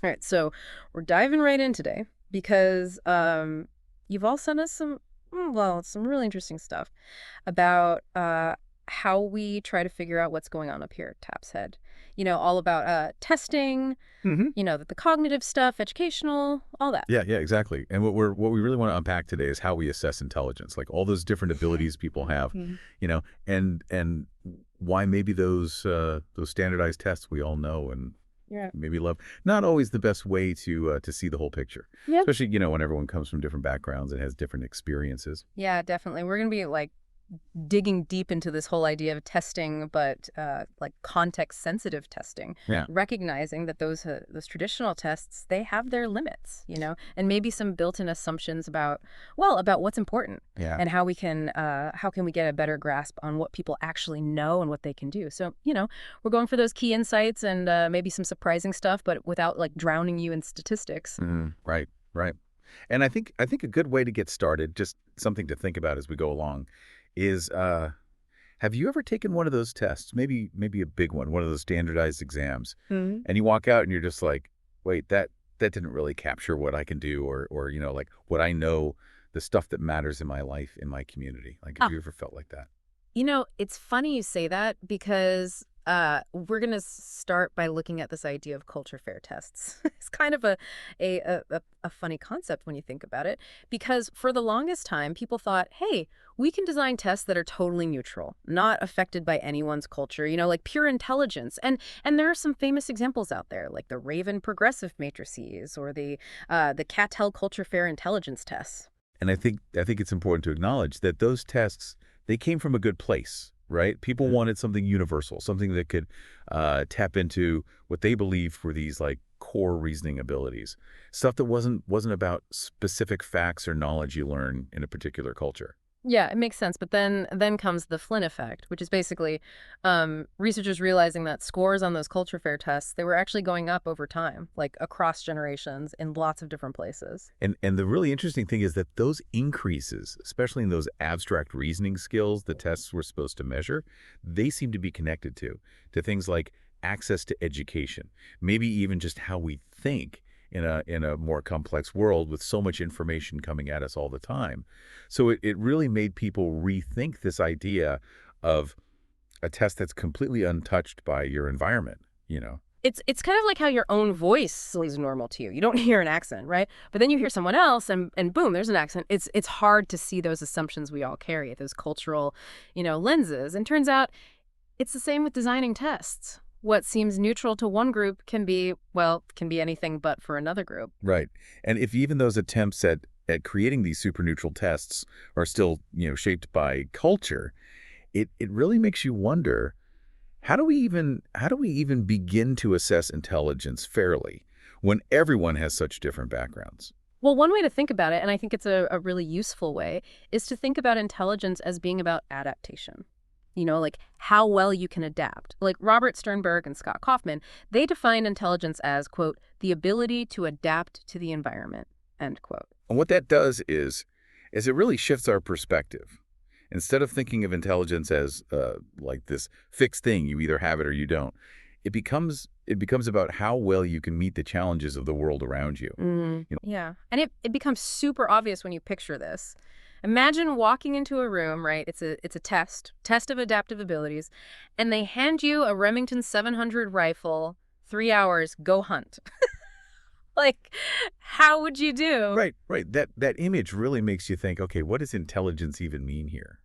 All right, so we're diving right in today because you've all sent us some really interesting stuff about how we try to figure out what's going on up here at Tap's Head. All about testing, Hmm. the cognitive stuff, educational, all that. Yeah, yeah, exactly. And what we really want to unpack today is how we assess intelligence, like all those different abilities people have, Mhm. and why maybe those standardized tests we all know and Yeah. maybe love not always the best way to see the whole picture, Yep. especially when everyone comes from different backgrounds and has different experiences. Yeah, definitely. We're gonna be like digging deep into this whole idea of testing, but like context-sensitive testing, Yeah. recognizing that those traditional tests they have their limits, and maybe some built-in assumptions about what's important Yeah. and how can we get a better grasp on what people actually know and what they can do. So we're going for those key insights and maybe some surprising stuff, but without like drowning you in statistics. Right. Right. And I think a good way to get started, just something to think about as we go along, is have you ever taken one of those tests? Maybe a big one of those standardized exams, and you walk out and you're just like, wait, that didn't really capture what I can do, or like what I know, the stuff that matters in my life, in my community. Like, have you ever felt like that? It's funny you say that because we're going to start by looking at this idea of culture fair tests. It's kind of a funny concept when you think about it, because for the longest time, people thought, hey, we can design tests that are totally neutral, not affected by anyone's culture, like pure intelligence. And there are some famous examples out there, like the Raven progressive matrices or the Cattell culture fair intelligence tests. And I think it's important to acknowledge that those tests, they came from a good place, right? People wanted something universal, something that could tap into what they believed were these like core reasoning abilities, stuff that wasn't about specific facts or knowledge you learn in a particular culture. Yeah, it makes sense. But then comes the Flynn effect, which is basically researchers realizing that scores on those culture fair tests, they were actually going up over time, like across generations in lots of different places. And the really interesting thing is that those increases, especially in those abstract reasoning skills the tests were supposed to measure, they seem to be connected to things like access to education, maybe even just how we think in a more complex world with so much information coming at us all the time. So it really made people rethink this idea of a test that's completely untouched by your environment. It's kind of like how your own voice is normal to you. You don't hear an accent, right? But then you hear someone else and boom, there's an accent. It's hard to see those assumptions we all carry, those cultural, lenses. And turns out it's the same with designing tests. What seems neutral to one group can be anything but for another group. Right. And if even those attempts at creating these super neutral tests are still, shaped by culture, it really makes you wonder, how do we even begin to assess intelligence fairly when everyone has such different backgrounds? Well, one way to think about it, and I think it's a really useful way, is to think about intelligence as being about adaptation. Like how well you can adapt. Like Robert Sternberg and Scott Kaufman, they define intelligence as, quote, the ability to adapt to the environment, end quote. And what that does is it really shifts our perspective. Instead of thinking of intelligence as like this fixed thing, you either have it or you don't, it becomes about how well you can meet the challenges of the world around you. You know, Yeah. And it becomes super obvious when you picture this. Imagine walking into a room, right? It's a test of adaptive abilities, and they hand you a Remington 700 rifle, 3 hours, go hunt. Like, how would you do? right, right. That image really makes you think, okay, what does intelligence even mean here?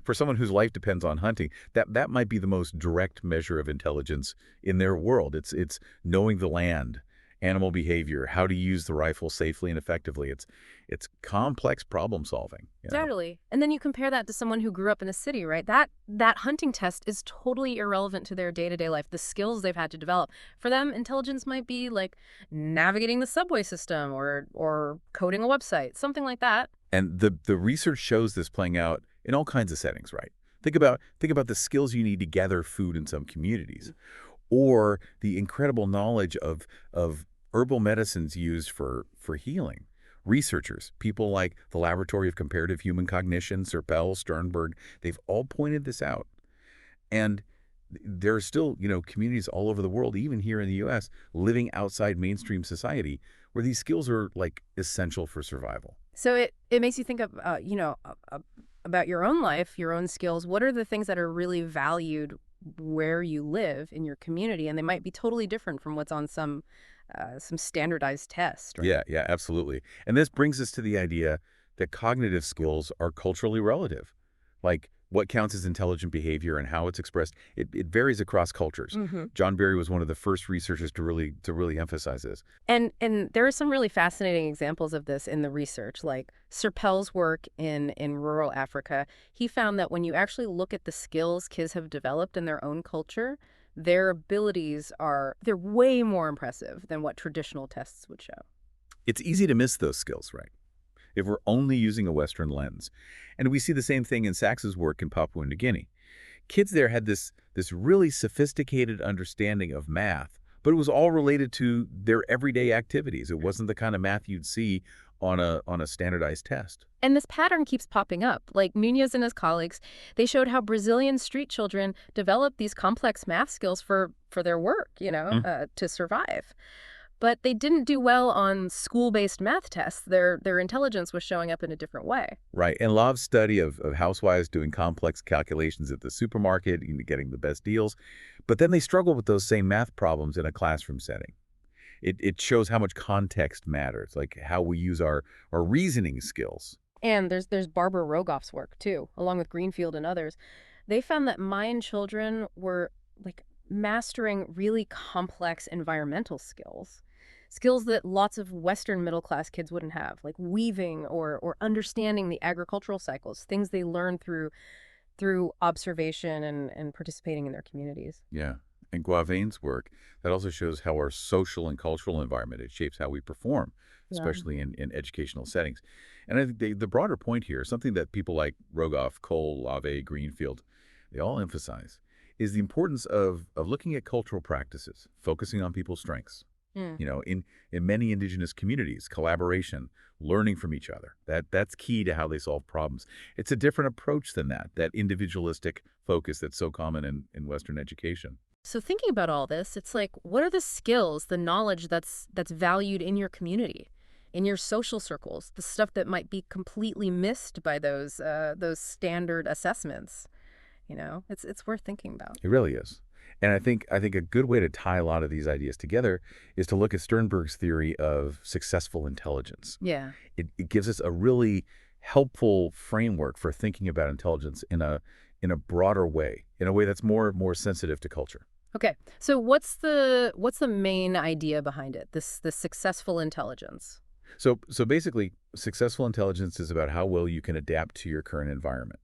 For someone whose life depends on hunting, that might be the most direct measure of intelligence in their world. It's knowing the land, animal behavior, how to use the rifle safely and effectively. It's complex problem solving. Totally. And then you compare that to someone who grew up in a city, right? That hunting test is totally irrelevant to their day-to-day life, the skills they've had to develop. For them, intelligence might be like navigating the subway system or coding a website, something like that. And the research shows this playing out in all kinds of settings, right? Think about the skills you need to gather food in some communities, or the incredible knowledge of herbal medicines used for healing. Researchers, people like the Laboratory of Comparative Human Cognition, Serpell, Sternberg, they've all pointed this out. And There are still, communities all over the world, even here in the U.S., living outside mainstream society where these skills are like essential for survival. So it makes you think of, about your own life, your own skills. What are the things that are really valued where you live in your community? And they might be totally different from what's on some standardized test, right? Yeah, yeah, absolutely. And this brings us to the idea that cognitive skills are culturally relative. Like what counts as intelligent behavior and how it's expressed, it varies across cultures. Hmm. John Berry was one of the first researchers to really emphasize this. And there are some really fascinating examples of this in the research, like Sir Pell's work in rural Africa. He found that when you actually look at the skills kids have developed in their own culture, their abilities they're way more impressive than what traditional tests would show. It's easy to miss those skills, right? If we're only using a Western lens. And we see the same thing in Sachs's work in Papua New Guinea. Kids there had this really sophisticated understanding of math, but it was all related to their everyday activities. It wasn't the kind of math you'd see on a standardized test. And this pattern keeps popping up. Like Nunez and his colleagues, they showed how Brazilian street children developed these complex math skills for their work, to survive. But they didn't do well on school-based math tests. Their intelligence was showing up in a different way. Right. And Lov's study of housewives doing complex calculations at the supermarket, getting the best deals, but then they struggle with those same math problems in a classroom setting. It shows how much context matters, like how we use our reasoning skills. And there's Barbara Rogoff's work too, along with Greenfield and others. They found that Mayan children were like mastering really complex environmental skills. Skills that lots of Western middle-class kids wouldn't have, like weaving or understanding the agricultural cycles, things they learn through observation and participating in their communities. Yeah. And Guavain's work, that also shows how our social and cultural environment, it shapes how we perform, Yeah. especially in educational settings. And I think the broader point here, something that people like Rogoff, Cole, Lave, Greenfield, they all emphasize, is the importance of looking at cultural practices, focusing on people's strengths. Mm. In many indigenous communities, collaboration, learning from each other, that's key to how they solve problems. It's a different approach than that individualistic focus that's so common in Western education. So thinking about all this, it's like, what are the skills, the knowledge that's valued in your community, in your social circles, the stuff that might be completely missed by those standard assessments? It's worth thinking about. It really is. And I think a good way to tie a lot of these ideas together is to look at Sternberg's theory of successful intelligence. Yeah. It gives us a really helpful framework for thinking about intelligence in a broader way, in a way that's more sensitive to culture. Okay. So what's the main idea behind it? This successful intelligence. So basically, successful intelligence is about how well you can adapt to your current environment,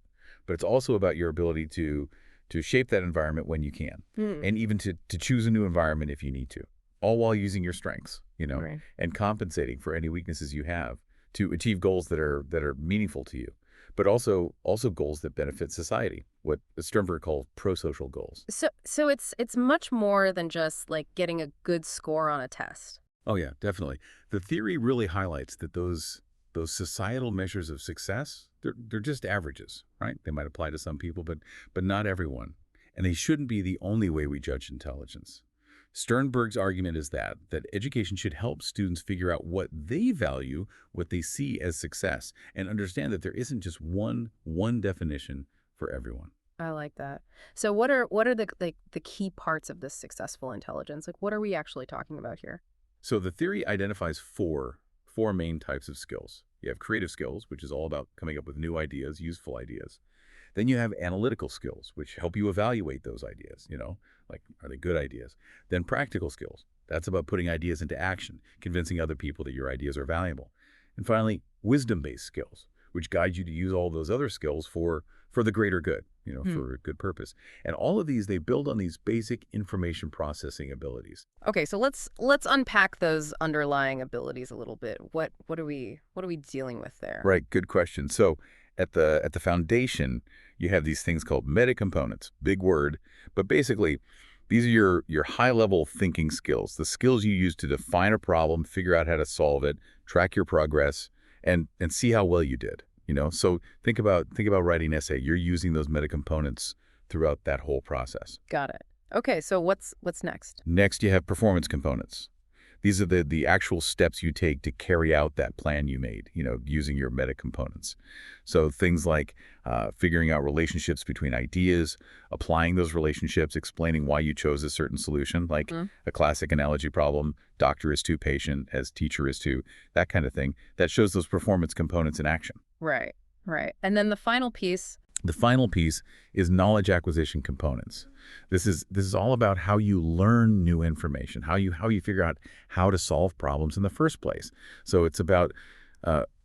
but it's also about your ability to shape that environment when you can, Hmm. and even to choose a new environment if you need to, all while using your strengths, Right. and compensating for any weaknesses you have to achieve goals that are meaningful to you, but also goals that benefit society, what Sternberg called pro-social goals. So it's much more than just like getting a good score on a test. Oh yeah, definitely. The theory really highlights that those societal measures of success, they're just averages, right? They might apply to some people, but not everyone. And they shouldn't be the only way we judge intelligence. Sternberg's argument is that education should help students figure out what they value, what they see as success, and understand that there isn't just one definition for everyone. I like that. So what are the key parts of this successful intelligence? Like what are we actually talking about here? So the theory identifies four main types of skills. You have creative skills, which is all about coming up with new ideas, useful ideas. Then you have analytical skills, which help you evaluate those ideas, like are they good ideas? Then practical skills. That's about putting ideas into action, convincing other people that your ideas are valuable. And finally, wisdom-based skills, which guide you to use all those other skills for the greater good, Hmm. for a good purpose. And all of these, they build on these basic information processing abilities. Okay, so let's unpack those underlying abilities a little bit. What are we dealing with there? Right, good question. So at the foundation, you have these things called metacomponents, big word, but basically these are your high-level thinking skills, the skills you use to define a problem, figure out how to solve it, track your progress, and see how well you did. So think about writing an essay. You're using those metacomponents throughout that whole process. Got it. Okay, so what's next? Next, you have performance components. These are the actual steps you take to carry out that plan you made, using your meta components. So things like figuring out relationships between ideas, applying those relationships, explaining why you chose a certain solution, like Mm, a classic analogy problem, doctor is to patient as teacher is to, that kind of thing. That shows those performance components in action. right, right. And then the final piece. The final piece is knowledge acquisition components. This is all about how you learn new information, how you figure out how to solve problems in the first place. So it's about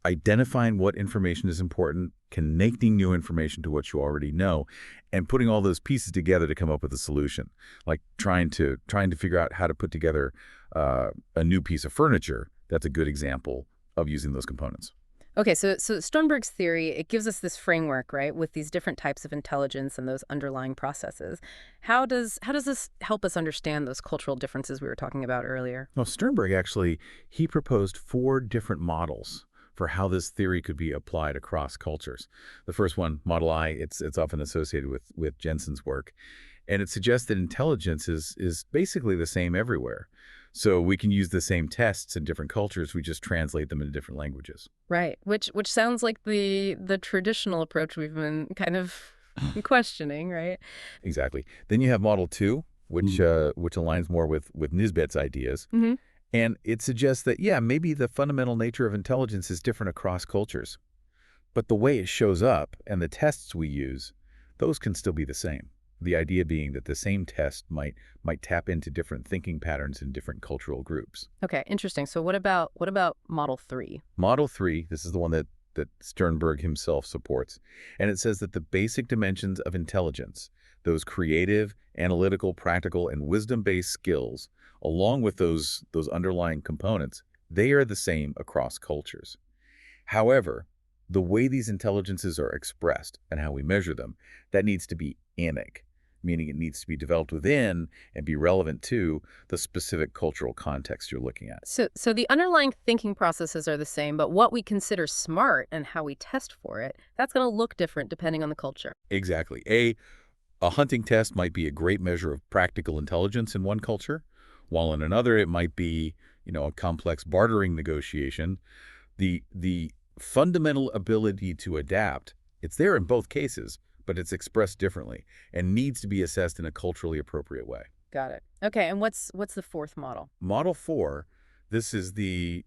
identifying what information is important, connecting new information to what you already know, and putting all those pieces together to come up with a solution. Like trying to figure out how to put together a new piece of furniture. That's a good example of using those components. Okay, so Sternberg's theory, it gives us this framework, right, with these different types of intelligence and those underlying processes. How does this help us understand those cultural differences we were talking about earlier? Well, Sternberg actually, he proposed 4 different models for how this theory could be applied across cultures. The first one, Model I, it's often associated with Jensen's work, and it suggests that intelligence is basically the same everywhere. So we can use the same tests in different cultures, we just translate them into different languages. Right, which sounds like the traditional approach we've been kind of questioning, right? Exactly. Then you have Model 2, which aligns more with Nisbet's ideas. Hmm. And it suggests that, yeah, maybe the fundamental nature of intelligence is different across cultures. But the way it shows up and the tests we use, those can still be the same. The idea being that the same test might tap into different thinking patterns in different cultural groups. Okay, interesting. So what about Model 3? Model 3, this is the one that Sternberg himself supports, and it says that the basic dimensions of intelligence, those creative, analytical, practical, and wisdom-based skills, along with those underlying components, they are the same across cultures. However, the way these intelligences are expressed and how we measure them, that needs to be innate, meaning it needs to be developed within and be relevant to the specific cultural context you're looking at. So the underlying thinking processes are the same, but what we consider smart and how we test for it, that's going to look different depending on the culture. Exactly. A hunting test might be a great measure of practical intelligence in one culture, while in another it might be, a complex bartering negotiation. The fundamental ability to adapt, it's there in both cases, but it's expressed differently and needs to be assessed in a culturally appropriate way. Got it. Okay, and what's the fourth model? Model 4, this is the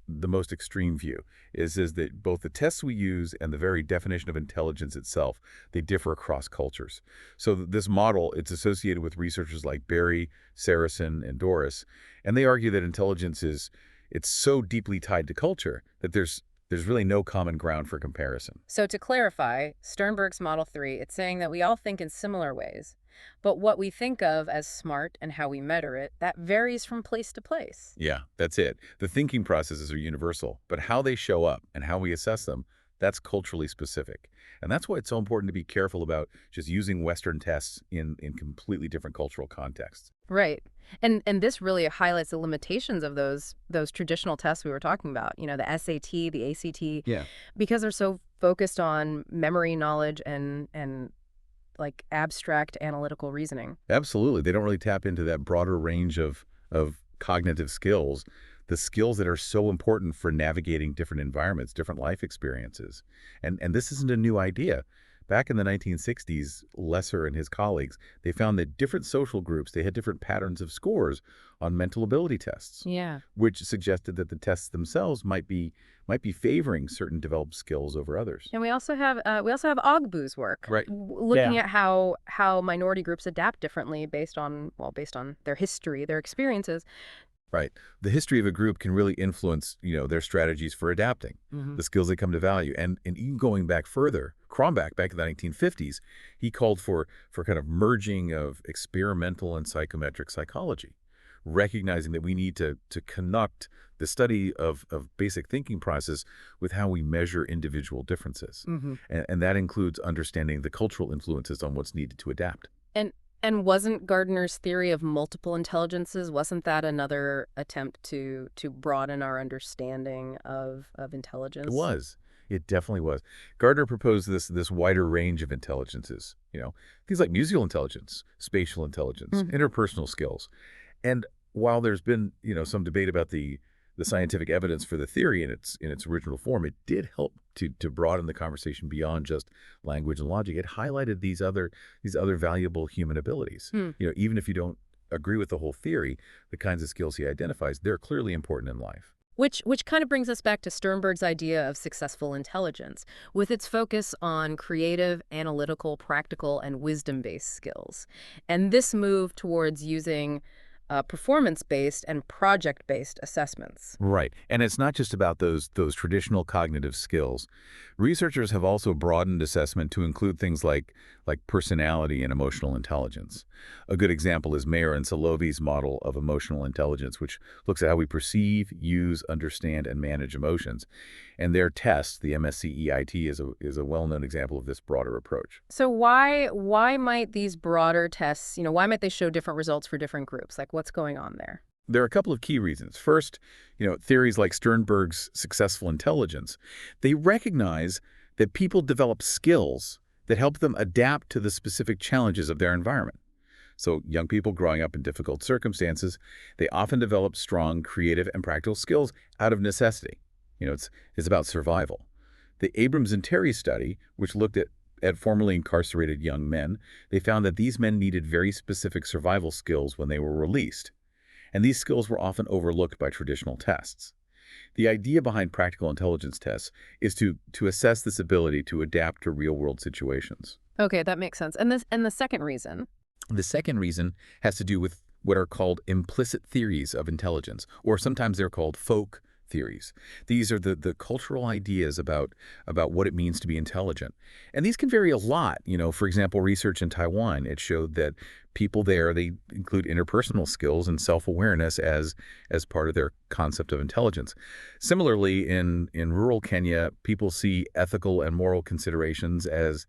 most extreme view, is that both the tests we use and the very definition of intelligence itself, they differ across cultures. So this model, it's associated with researchers like Berry, Saracen, and Doris, and they argue that intelligence it's so deeply tied to culture that there's really no common ground for comparison. So to clarify, Sternberg's Model 3, it's saying that we all think in similar ways, but what we think of as smart and how we measure it, that varies from place to place. Yeah, that's it. The thinking processes are universal, but how they show up and how we assess them, that's culturally specific. And that's why it's so important to be careful about just using Western tests in completely different cultural contexts. Right. And this really highlights the limitations of those traditional tests we were talking about, the SAT, the ACT, Yeah. because they're so focused on memory knowledge and like abstract analytical reasoning. Absolutely. They don't really tap into that broader range of cognitive skills, the skills that are so important for navigating different environments, different life experiences. And this isn't a new idea. Back in the 1960s, Lesser and his colleagues, they found that different social groups, they had different patterns of scores on mental ability tests, Yeah. which suggested that the tests themselves might be favoring certain developed skills over others. And we also have Ogbu's work, Right. looking at how minority groups adapt differently based on their history, their experiences. Right. The history of a group can really influence, their strategies for adapting, Hmm. the skills they come to value. And even going back further, Cronbach, back in the 1950s, he called for kind of merging of experimental and psychometric psychology, recognizing that we need to connect the study of basic thinking process with how we measure individual differences. Hmm. And that includes understanding the cultural influences on what's needed to adapt. And wasn't Gardner's theory of multiple intelligences, wasn't that another attempt to broaden our understanding of It intelligence? was. It definitely was. Gardner proposed this wider range of intelligences, things like musical intelligence, spatial intelligence, Mhm. interpersonal skills. And while there's been, some debate about the scientific evidence for the theory in its original form, it did help to broaden the conversation beyond just language and logic. It highlighted these other valuable human abilities. Hmm. Even if you don't agree with the whole theory, the kinds of skills he identifies, they're clearly important in life. Which kind of brings us back to Sternberg's idea of successful intelligence, with its focus on creative, analytical, practical, and wisdom-based skills. And this move towards using performance-based and project-based assessments. Right. And it's not just about those traditional cognitive skills. Researchers have also broadened assessment to include things like personality and emotional intelligence. A good example is Mayer and Solovy's model of emotional intelligence, which looks at how we perceive, use, understand, and manage emotions. And their test, the MSCEIT, is a well-known example of this broader approach. So why might these broader tests, why might they show different results for different groups? Like what's going on there? There are a couple of key reasons. First, theories like Sternberg's successful intelligence, they recognize that people develop skills that help them adapt to the specific challenges of their environment. So young people growing up in difficult circumstances, they often develop strong creative and practical skills out of necessity. It's about survival. The Abrams and Terry study, which looked at formerly incarcerated young men, they found that these men needed very specific survival skills when they were released. And these skills were often overlooked by traditional tests. The idea behind practical intelligence tests is to assess this ability to adapt to real-world situations. Okay, that makes sense. And the second reason. The second reason has to do with what are called implicit theories of intelligence, or sometimes they're called folk theories. These are the cultural ideas about what it means to be intelligent. And these can vary a lot. For example, research in Taiwan, it showed that people there, they include interpersonal skills and self-awareness as part of their concept of intelligence. Similarly, in rural Kenya, people see ethical and moral considerations as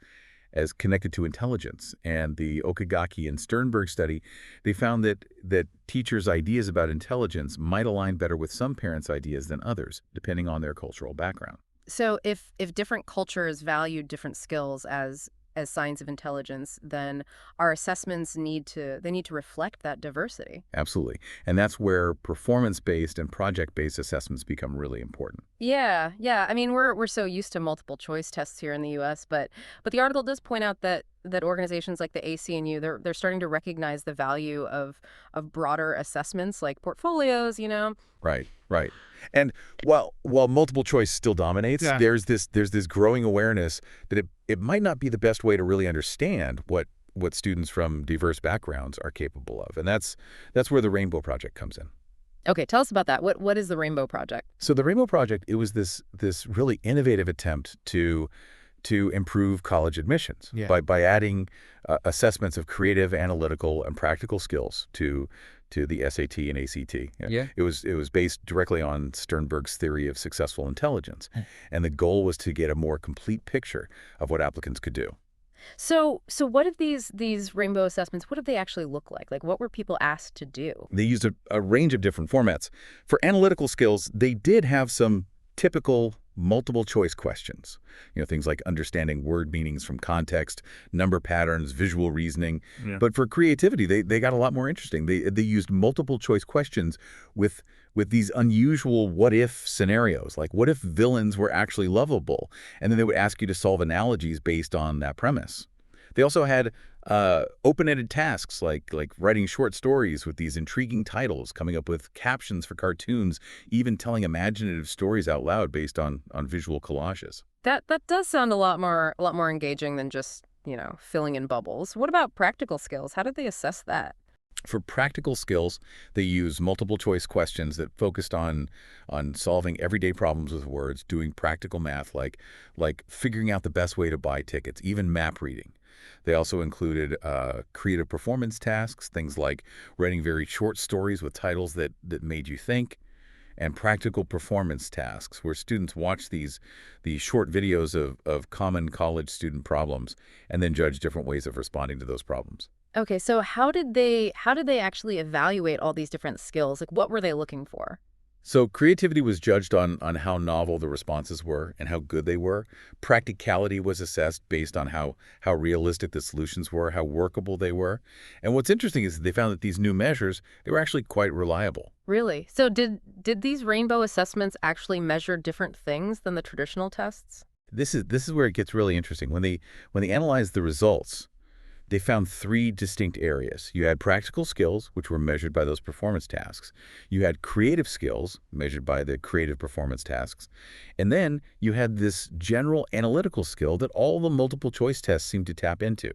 connected to intelligence. And the Okagaki and Sternberg study, they found that teachers' ideas about intelligence might align better with some parents' ideas than others, depending on their cultural background. So if different cultures value different skills as signs of intelligence, then our assessments need to reflect that diversity. Absolutely. And that's where performance-based and project-based assessments become really important. Yeah, yeah. I mean, we're so used to multiple choice tests here in the U.S., but the article does point out that organizations like the ACNU, they're starting to recognize the value of broader assessments like portfolios. Right, right. And while multiple choice still dominates, Yeah. there's this growing awareness that it might not be the best way to really understand what students from diverse backgrounds are capable of. And that's where the Rainbow Project comes in. Okay, tell us about that. What is the Rainbow Project? So the Rainbow Project, it was this really innovative attempt to improve college admissions Yeah. by adding assessments of creative, analytical, and practical skills to the SAT and ACT. Yeah. It was based directly on Sternberg's theory of successful intelligence, and the goal was to get a more complete picture of what applicants could do. So what if these rainbow assessments, what did they actually look like? Like what were people asked to do? They used a range of different formats. For analytical skills, they did have some typical multiple choice questions. Things like understanding word meanings from context, number patterns, visual reasoning. Yeah. But for creativity, they got a lot more interesting. They used multiple choice questions with these unusual what if scenarios, like what if villains were actually lovable? And then they would ask you to solve analogies based on that premise. They also had open-ended tasks like writing short stories with these intriguing titles, coming up with captions for cartoons, even telling imaginative stories out loud based on visual collages. That does sound a lot more engaging than just, filling in bubbles. What about practical skills? How did they assess that? For practical skills, they use multiple choice questions that focused on solving everyday problems with words, doing practical math like figuring out the best way to buy tickets, even map reading. They also included creative performance tasks, things like writing very short stories with titles that made you think, and practical performance tasks where students watch these short videos of common college student problems and then judge different ways of responding to those problems. Okay, so how did they actually evaluate all these different skills? Like what were they looking for? So creativity was judged on how novel the responses were and how good they were. Practicality was assessed based on how realistic the solutions were, how workable they were. And what's interesting is that they found that these new measures, they were actually quite reliable. Really? So did these rainbow assessments actually measure different things than the traditional tests? This is where it gets really interesting. When they analyzed the results, they found three distinct areas. You had practical skills, which were measured by those performance tasks. You had creative skills, measured by the creative performance tasks. And then you had this general analytical skill that all the multiple choice tests seemed to tap into.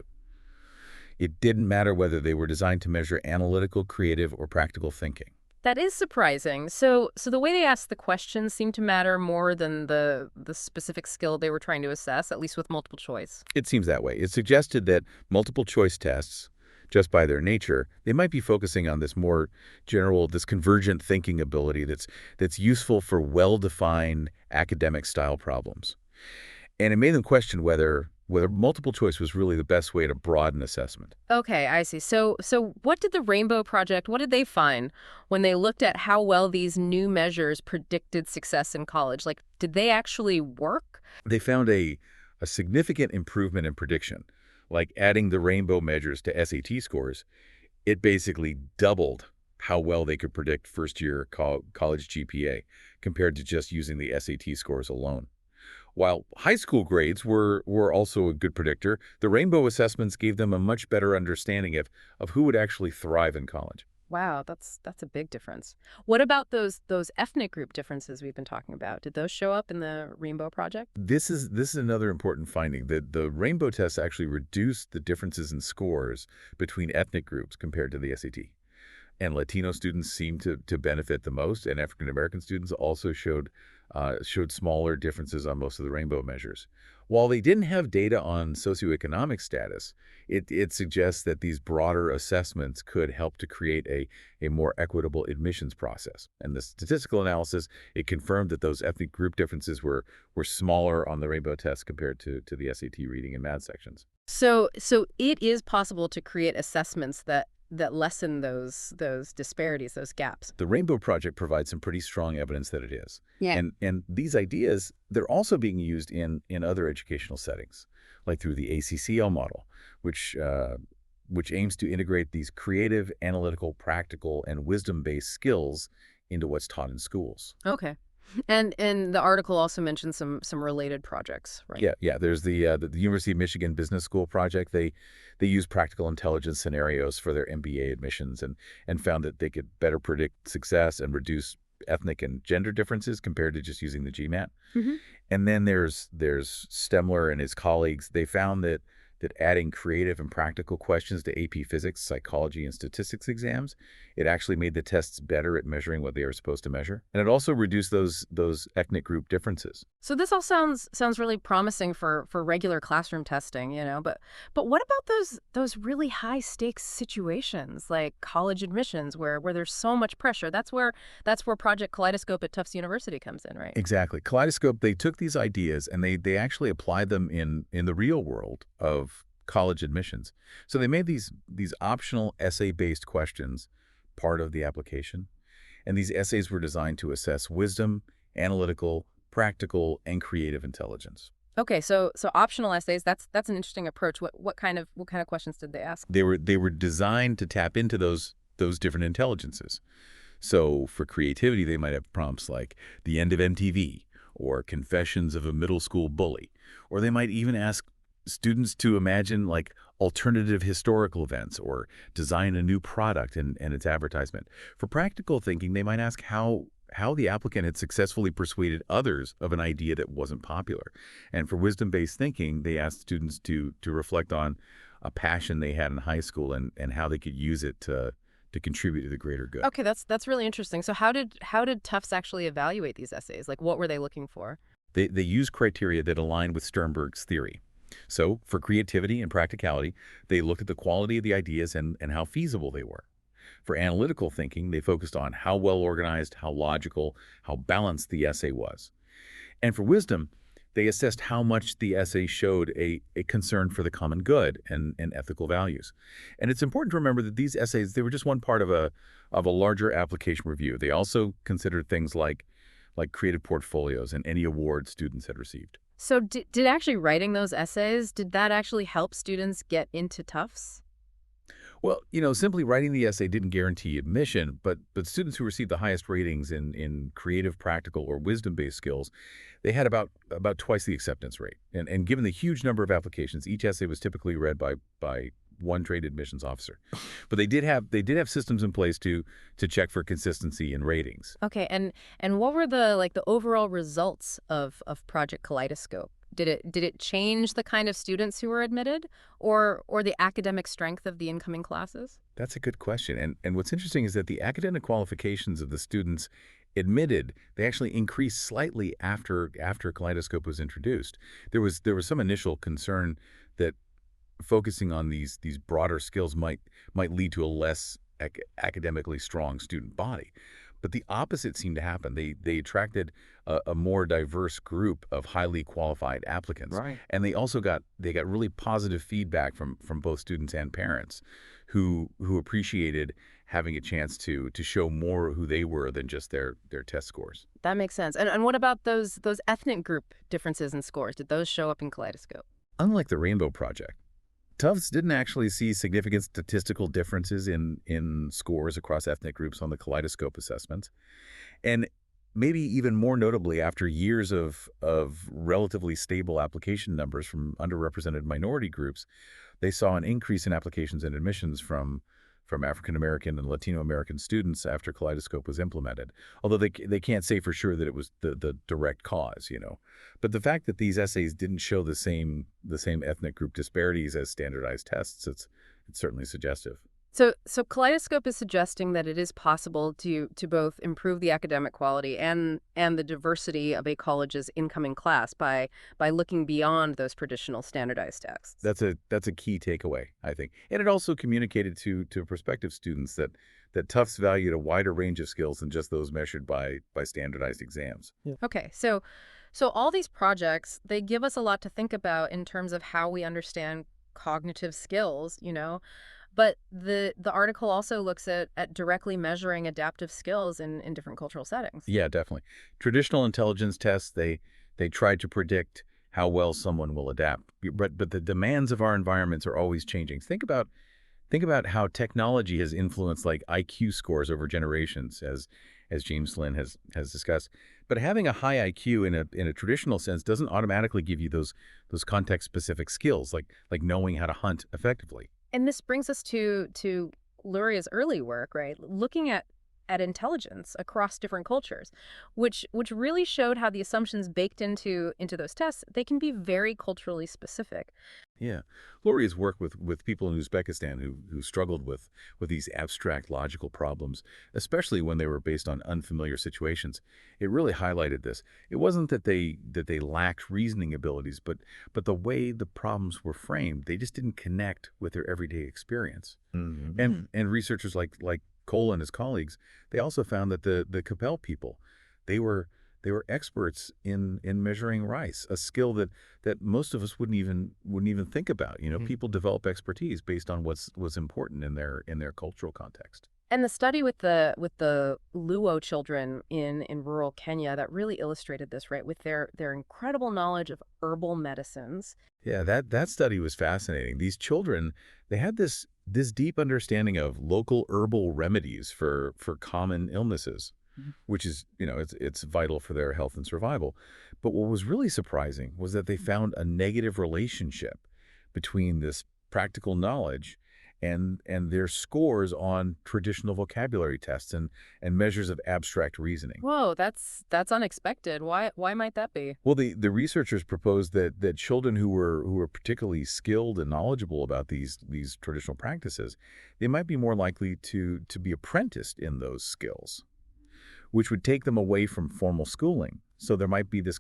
It didn't matter whether they were designed to measure analytical, creative, or practical thinking. That is surprising. So the way they asked the questions seemed to matter more than the specific skill they were trying to assess, at least with multiple choice. It seems that way. It suggested that multiple choice tests, just by their nature, they might be focusing on this more general, this convergent thinking ability that's useful for well-defined academic style problems. And it made them question whether multiple choice was really the best way to broaden assessment. Okay, I see. So what did the Rainbow Project, what did they find when they looked at how well these new measures predicted success in college? Like, did they actually work? They found a significant improvement in prediction, like adding the rainbow measures to SAT scores. It basically doubled how well they could predict first-year college GPA compared to just using the SAT scores alone. While high school grades were also a good predictor, the rainbow assessments gave them a much better understanding of who would actually thrive in college. Wow, that's a big difference. What about those ethnic group differences we've been talking about? Did those show up in the Rainbow Project? This is another important finding, that the rainbow tests actually reduced the differences in scores between ethnic groups compared to the SAT. And Latino students seemed to benefit the most, and African American students also showed smaller differences on most of the rainbow measures. While they didn't have data on socioeconomic status, it suggests that these broader assessments could help to create a more equitable admissions process. And the statistical analysis, it confirmed that those ethnic group differences were smaller on the rainbow test compared to the SAT reading and math sections. So it is possible to create assessments that lessen those disparities, those gaps. The Rainbow Project provides some pretty strong evidence that it is. Yeah. And these ideas, they're also being used in other educational settings, like through the ACCL model, which aims to integrate these creative, analytical, practical, and wisdom-based skills into what's taught in schools. Okay. And the article also mentioned some related projects, right? Yeah. There's the University of Michigan Business School project. They use practical intelligence scenarios for their MBA admissions and found that they could better predict success and reduce ethnic and gender differences compared to just using the GMAT. Hmm. And then there's Stemler and his colleagues. They found that adding creative and practical questions to AP Physics, Psychology, and Statistics exams, it actually made the tests better at measuring what they were supposed to measure. And it also reduced those ethnic group differences. So this all sounds really promising for regular classroom testing, but what about those really high stakes situations like college admissions where there's so much pressure? That's where Project Kaleidoscope at Tufts University comes in, right? Exactly. Kaleidoscope, they took these ideas and they actually applied them in the real world of college admissions. So they made these optional essay-based questions part of the application. And these essays were designed to assess wisdom, analytical, practical, and creative intelligence. Okay, so optional essays, that's an interesting approach. What kind of questions did they ask? They were designed to tap into those different intelligences. So for creativity, they might have prompts like the end of MTV or confessions of a middle school bully. Or they might even ask students to imagine like alternative historical events or design a new product and its advertisement. For practical thinking, they might ask how the applicant had successfully persuaded others of an idea that wasn't popular. And for wisdom-based thinking, they asked students to reflect on a passion they had in high school and how they could use it to contribute to the greater good. Okay, that's really interesting. So how did Tufts actually evaluate these essays? Like, what were they looking for? They used criteria that aligned with Sternberg's theory. So for creativity and practicality, they looked at the quality of the ideas and how feasible they were. For analytical thinking, they focused on how well organized, how logical, how balanced the essay was. And for wisdom, They assessed how much the essay showed a concern for the common good and ethical values. And it's important to remember that these essays, they were just one part of a larger application review. They also considered things like creative portfolios and any awards students had received. So did actually writing those essays, did that actually help students get into Tufts? Well, simply writing the essay didn't guarantee admission, but students who received the highest ratings in creative, practical, or wisdom-based skills, they had about twice the acceptance rate. And given the huge number of applications, each essay was typically read by one trained admissions officer. But they did have systems in place to check for consistency in ratings. Okay, and what were the overall results of Project Kaleidoscope? Did it change the kind of students who were admitted, or the academic strength of the incoming classes? That's a good question. And what's interesting is that the academic qualifications of the students admitted, they actually increased slightly after Kaleidoscope was introduced. There was some initial concern that focusing on these broader skills might lead to a less academically strong student body. But the opposite seemed to happen. They attracted a more diverse group of highly qualified applicants, Right. and they got really positive feedback from both students and parents, who appreciated having a chance to show more who they were than just their test scores. That makes sense. And what about those ethnic group differences in scores? Did those show up in Kaleidoscope? Unlike the Rainbow Project, Tufts didn't actually see significant statistical differences in scores across ethnic groups on the Kaleidoscope assessment. And maybe even more notably, after years of relatively stable application numbers from underrepresented minority groups, they saw an increase in applications and admissions from African American and Latino American students after Kaleidoscope was implemented. Although they can't say for sure that it was the direct cause. But the fact that these essays didn't show the same ethnic group disparities as standardized tests, it's certainly suggestive. So Kaleidoscope is suggesting that it is possible to both improve the academic quality and the diversity of a college's incoming class by looking beyond those traditional standardized texts. That's a key takeaway, I think. And it also communicated to prospective students that Tufts valued a wider range of skills than just those measured by standardized exams. Okay, so all these projects, they give us a lot to think about in terms of how we understand cognitive skills. But the article also looks at directly measuring adaptive skills in different cultural settings. Yeah, definitely. Traditional intelligence tests, they try to predict how well someone will adapt. But the demands of our environments are always changing. Think about how technology has influenced like IQ scores over generations, as James Flynn has discussed. But having a high IQ in a traditional sense doesn't automatically give you those context-specific skills, like knowing how to hunt effectively. And this brings us to Luria's early work, right? Looking at intelligence across different cultures, which really showed how the assumptions baked into those tests, they can be very culturally specific. Yeah. Lori's work with people in Uzbekistan who struggled with these abstract logical problems, especially when they were based on unfamiliar situations, it really highlighted this. It wasn't that they lacked reasoning abilities, but the way the problems were framed, they just didn't connect with their everyday experience. Hmm. And researchers like Cole and his colleagues, they also found that the Capel people, they were experts in measuring rice, a skill that most of us wouldn't even think about. People develop expertise based on what's important in their cultural context. And the study with the Luo children in rural Kenya that really illustrated this, right? With their incredible knowledge of herbal medicines. Yeah, that study was fascinating. These children, they had this deep understanding of local herbal remedies for common illnesses, which is, it's vital for their health and survival. But what was really surprising was that they found a negative relationship between this practical knowledge and their scores on traditional vocabulary tests and measures of abstract reasoning. Whoa, that's unexpected. Why might that be? Well, the researchers proposed that children who were particularly skilled and knowledgeable about these traditional practices, they might be more likely to be apprenticed in those skills, which would take them away from formal schooling. So there might be this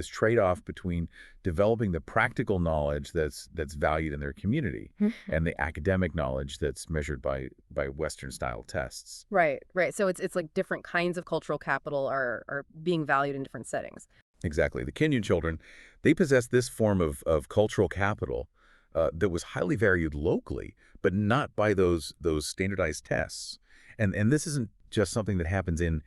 trade-off between developing the practical knowledge that's valued in their community and the academic knowledge that's measured by Western-style tests. Right. So it's like different kinds of cultural capital are being valued in different settings. Exactly. The Kenyan children, they possess this form of cultural capital that was highly valued locally, but not by those standardized tests. And this isn't just something that happens in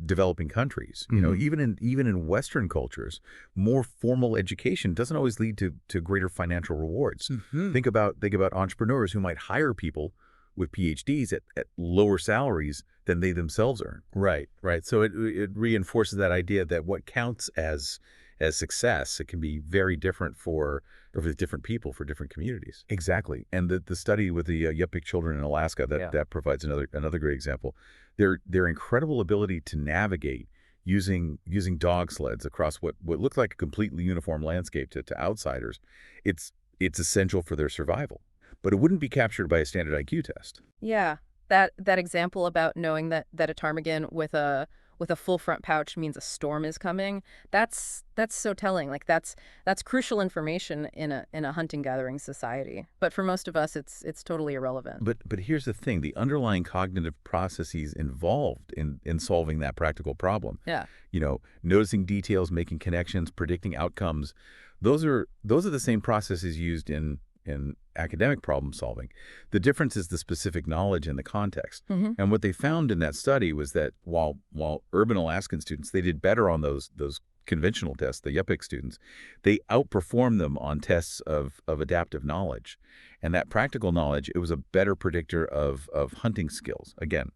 developing countries. You know, Hmm. even in Western cultures, more formal education doesn't always lead to greater financial rewards. Hmm. Think about entrepreneurs who might hire people with PhDs at lower salaries than they themselves earn. Right, right. So it reinforces that idea that what counts as success, it can be very different for different people, for different communities. Exactly. And the study with the Yupik children in Alaska, that Yeah. that provides another great example. Their incredible ability to navigate using dog sleds across what looked like a completely uniform landscape to outsiders, it's essential for their survival. But it wouldn't be captured by a standard IQ test. Yeah, that example about knowing that a ptarmigan with a full front pouch means a storm is coming, that's so telling. Like that's crucial information in a hunting gathering society. But for most of us, it's totally irrelevant. But here's the thing, the underlying cognitive processes involved in solving that practical problem, Yeah. noticing details, making connections, predicting outcomes, those are the same processes used in academic problem solving. The difference is the specific knowledge and the context. Hmm. And what they found in that study was that while urban Alaskan students, they did better on those conventional tests, the Yupik students, they outperformed them on tests of adaptive knowledge. And that practical knowledge, it was a better predictor of hunting skills. Again,